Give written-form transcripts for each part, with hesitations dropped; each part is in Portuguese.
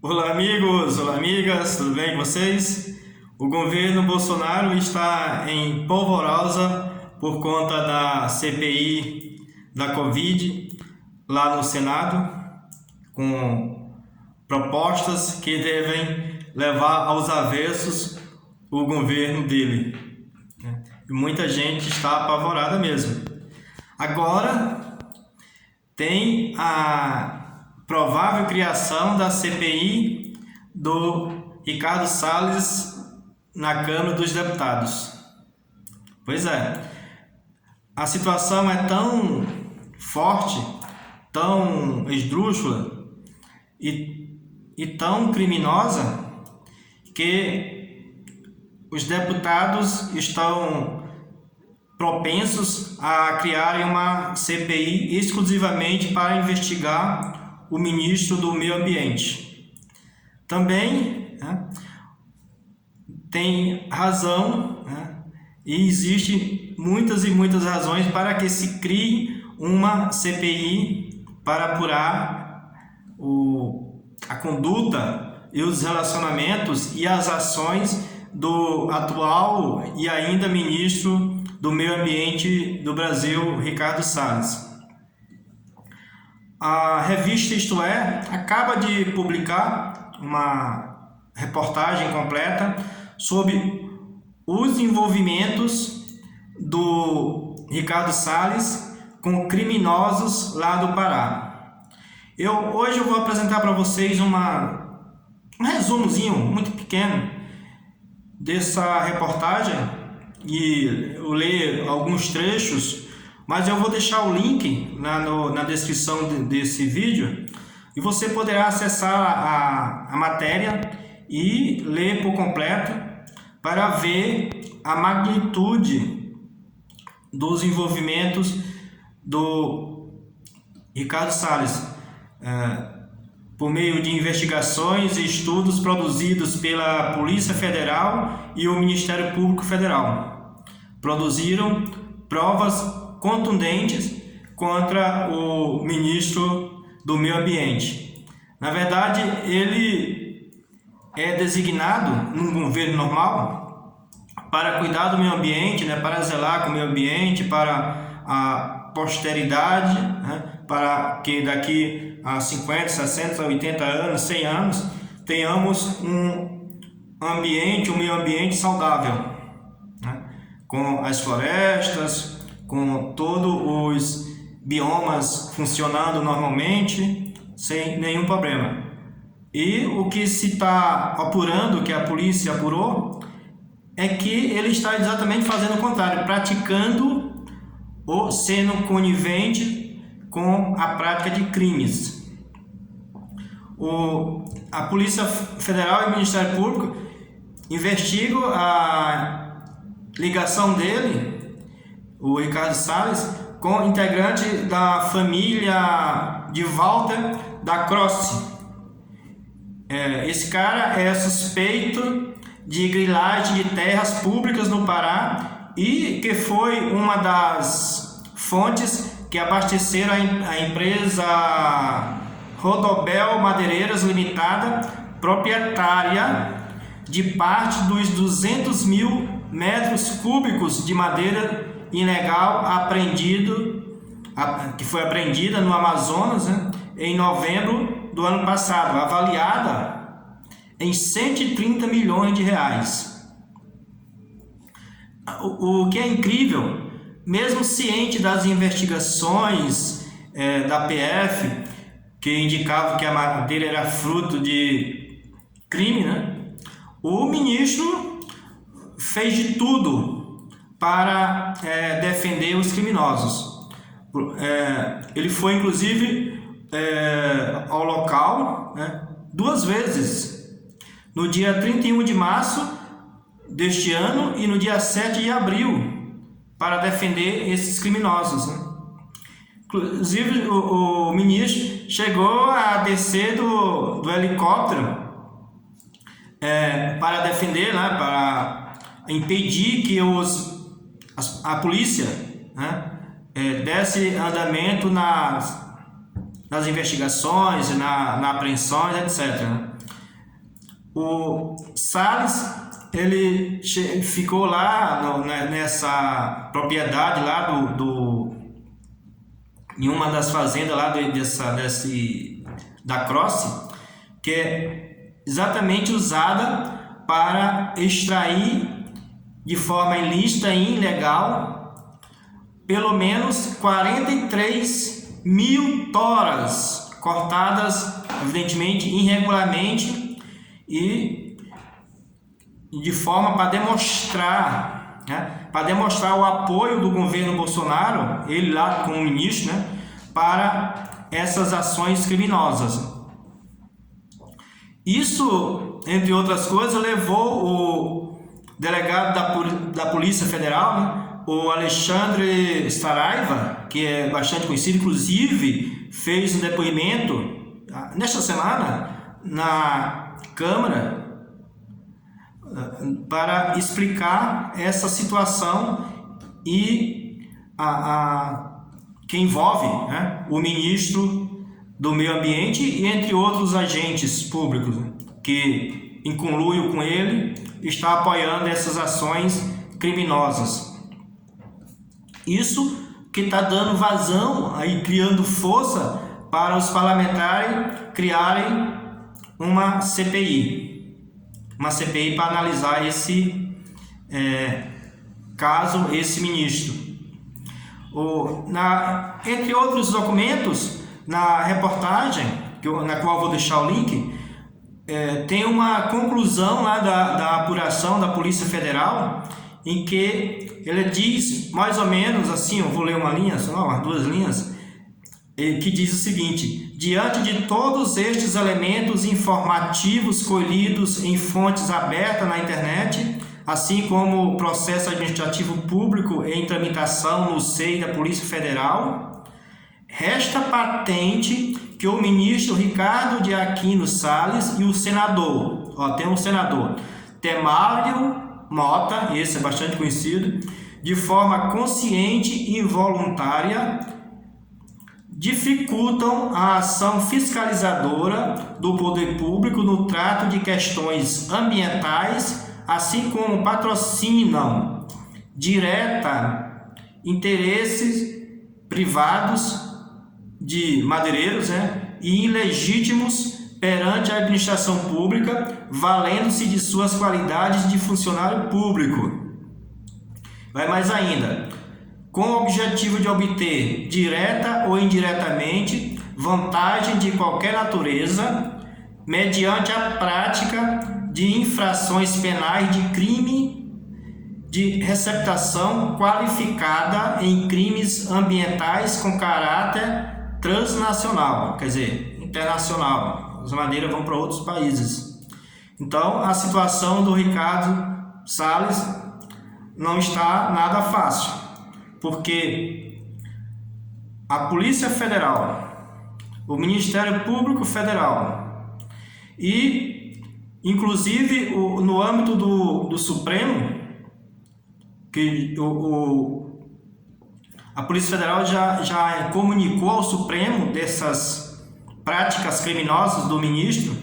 Olá amigos, olá amigas, tudo bem com vocês? O governo Bolsonaro está em polvorosa por conta da CPI da Covid lá no Senado, com propostas que devem levar aos avessos o governo dele. E muita gente está apavorada mesmo. Agora tem a provável criação da CPI do Ricardo Salles na Câmara dos Deputados. Pois é, a situação é tão forte, tão esdrúxula e tão criminosa que os deputados estão propensos a criarem uma CPI exclusivamente para investigar o ministro do Meio Ambiente. Também tem razão, e existe muitas e muitas razões para que se crie uma CPI para apurar a conduta e os relacionamentos e as ações do atual e ainda ministro do Meio Ambiente do Brasil, Ricardo Salles. A revista Isto É acaba de publicar uma reportagem completa sobre os envolvimentos do Ricardo Salles com criminosos lá do Pará. Hoje eu vou apresentar para vocês um resumozinho muito pequeno dessa reportagem e eu ler alguns trechos, mas eu vou deixar o link na descrição desse vídeo e você poderá acessar a matéria e ler por completo para ver a magnitude dos envolvimentos do Ricardo Salles, por meio de investigações e estudos produzidos pela Polícia Federal e o Ministério Público Federal. Produziram provas contundentes contra o ministro do Meio Ambiente. Na verdade, ele é designado num governo normal para cuidar do meio ambiente, para zelar com o meio ambiente, para a posteridade, para que daqui a 50, 60, 80 anos, 100 anos, tenhamos um meio ambiente saudável, com as florestas, com todos os biomas funcionando normalmente, sem nenhum problema. E o que se está apurando, que a polícia apurou, é que ele está exatamente fazendo o contrário, praticando ou sendo conivente com a prática de crimes. A Polícia Federal e o Ministério Público investigam a ligação dele, o Ricardo Salles, com integrante da família de Walter da Croce. Esse cara é suspeito de grilagem de terras públicas no Pará e que foi uma das fontes que abasteceram a empresa Rodobel Madeireiras Limitada, proprietária de parte dos 200 mil metros cúbicos de madeira ilegal que foi apreendida no Amazonas, em novembro do ano passado, avaliada em 130 milhões de reais. O que é incrível, mesmo ciente das investigações da PF, que indicavam que a madeira era fruto de crime, o ministro fez de tudo para defender os criminosos. Ele foi inclusive ao local 2 vezes, no dia 31 de março deste ano e no dia 7 de abril, para defender esses criminosos. Inclusive o ministro chegou a descer do helicóptero para defender, para impedir que a polícia desse andamento nas investigações, na apreensões, etc. O Salles, ele ficou lá nessa propriedade lá em uma das fazendas lá da Croce, que é exatamente usada para extrair de forma ilícita e ilegal pelo menos 43 mil toras cortadas, evidentemente, irregularmente e de forma para demonstrar, né, o apoio do governo Bolsonaro, ele lá como ministro, né, para essas ações criminosas. Isso, entre outras coisas, levou o delegado da Polícia Federal, né, o Alexandre Saraiva, que é bastante conhecido, inclusive fez um depoimento nesta semana na Câmara para explicar essa situação e que envolve, né, o ministro do Meio Ambiente e entre outros agentes públicos que, em conluio com ele, está apoiando essas ações criminosas. Isso que está dando vazão, aí criando força para os parlamentares criarem uma CPI. Uma CPI para analisar esse caso, esse ministro. Entre outros documentos, na reportagem, na qual vou deixar o link, tem uma conclusão lá da apuração da Polícia Federal, em que ele diz mais ou menos assim, eu vou ler uma linha, só umas 2 linhas, que diz o seguinte: diante de todos estes elementos informativos colhidos em fontes abertas na internet, assim como o processo administrativo público em tramitação no SEI da Polícia Federal, resta patente que o ministro Ricardo de Aquino Salles e o senador, tem um senador, Temário Mota, esse é bastante conhecido, de forma consciente e involuntária, dificultam a ação fiscalizadora do poder público no trato de questões ambientais, assim como patrocinam direta interesses privados de madeireiros, né, e ilegítimos perante a administração pública, valendo-se de suas qualidades de funcionário público. Vai mais ainda. Com o objetivo de obter, direta ou indiretamente, vantagem de qualquer natureza, mediante a prática de infrações penais de crime de receptação qualificada em crimes ambientais com caráter transnacional, quer dizer, internacional. As madeiras vão para outros países. Então, a situação do Ricardo Salles não está nada fácil, porque a Polícia Federal, o Ministério Público Federal e, inclusive, no âmbito do Supremo, que a Polícia Federal já comunicou ao Supremo dessas práticas criminosas do ministro,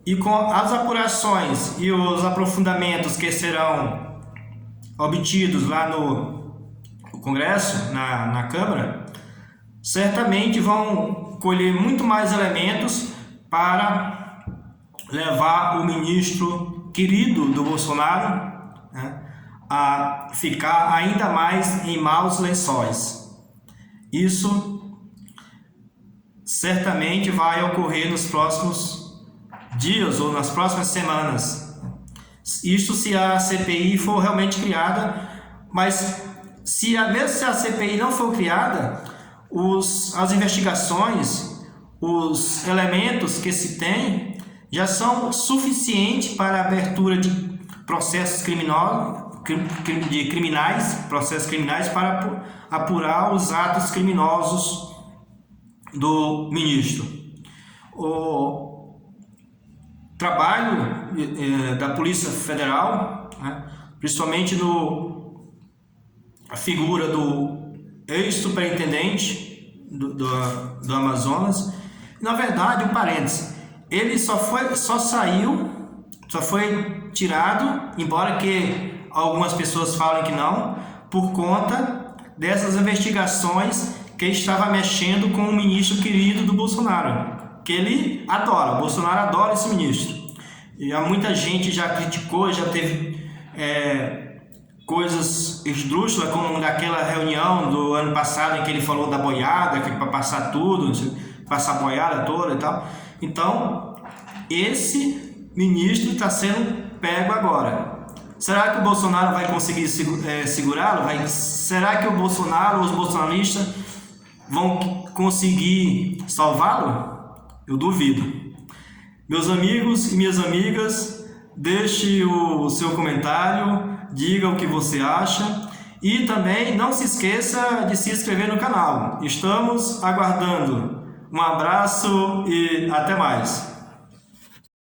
e com as apurações e os aprofundamentos que serão obtidos lá no Congresso, na Câmara, certamente vão colher muito mais elementos para levar o ministro querido do Bolsonaro, né, a ficar ainda mais em maus lençóis. Isso certamente vai ocorrer nos próximos dias ou nas próximas semanas. Isso se a CPI for realmente criada, mas mesmo se a CPI não for criada, as investigações, os elementos que se tem já são suficientes para a abertura de processos processos criminais para apurar os atos criminosos do ministro. O trabalho da Polícia Federal, né, principalmente a figura do ex-superintendente do Amazonas, na verdade, um parênteses, ele só saiu Só foi tirado, embora que algumas pessoas falem que não, por conta dessas investigações que estava mexendo com o ministro querido do Bolsonaro, que ele adora, o Bolsonaro adora esse ministro. E muita gente já criticou, já teve coisas esdrúxulas, como naquela reunião do ano passado em que ele falou da boiada, que para passar tudo, passar a boiada toda e tal. Então, esse ministro está sendo pego agora. Será que o Bolsonaro vai conseguir segurá-lo? Será que o Bolsonaro, os bolsonaristas, vão conseguir salvá-lo? Eu duvido. Meus amigos e minhas amigas, deixe o seu comentário, diga o que você acha e também não se esqueça de se inscrever no canal. Estamos aguardando. Um abraço e até mais.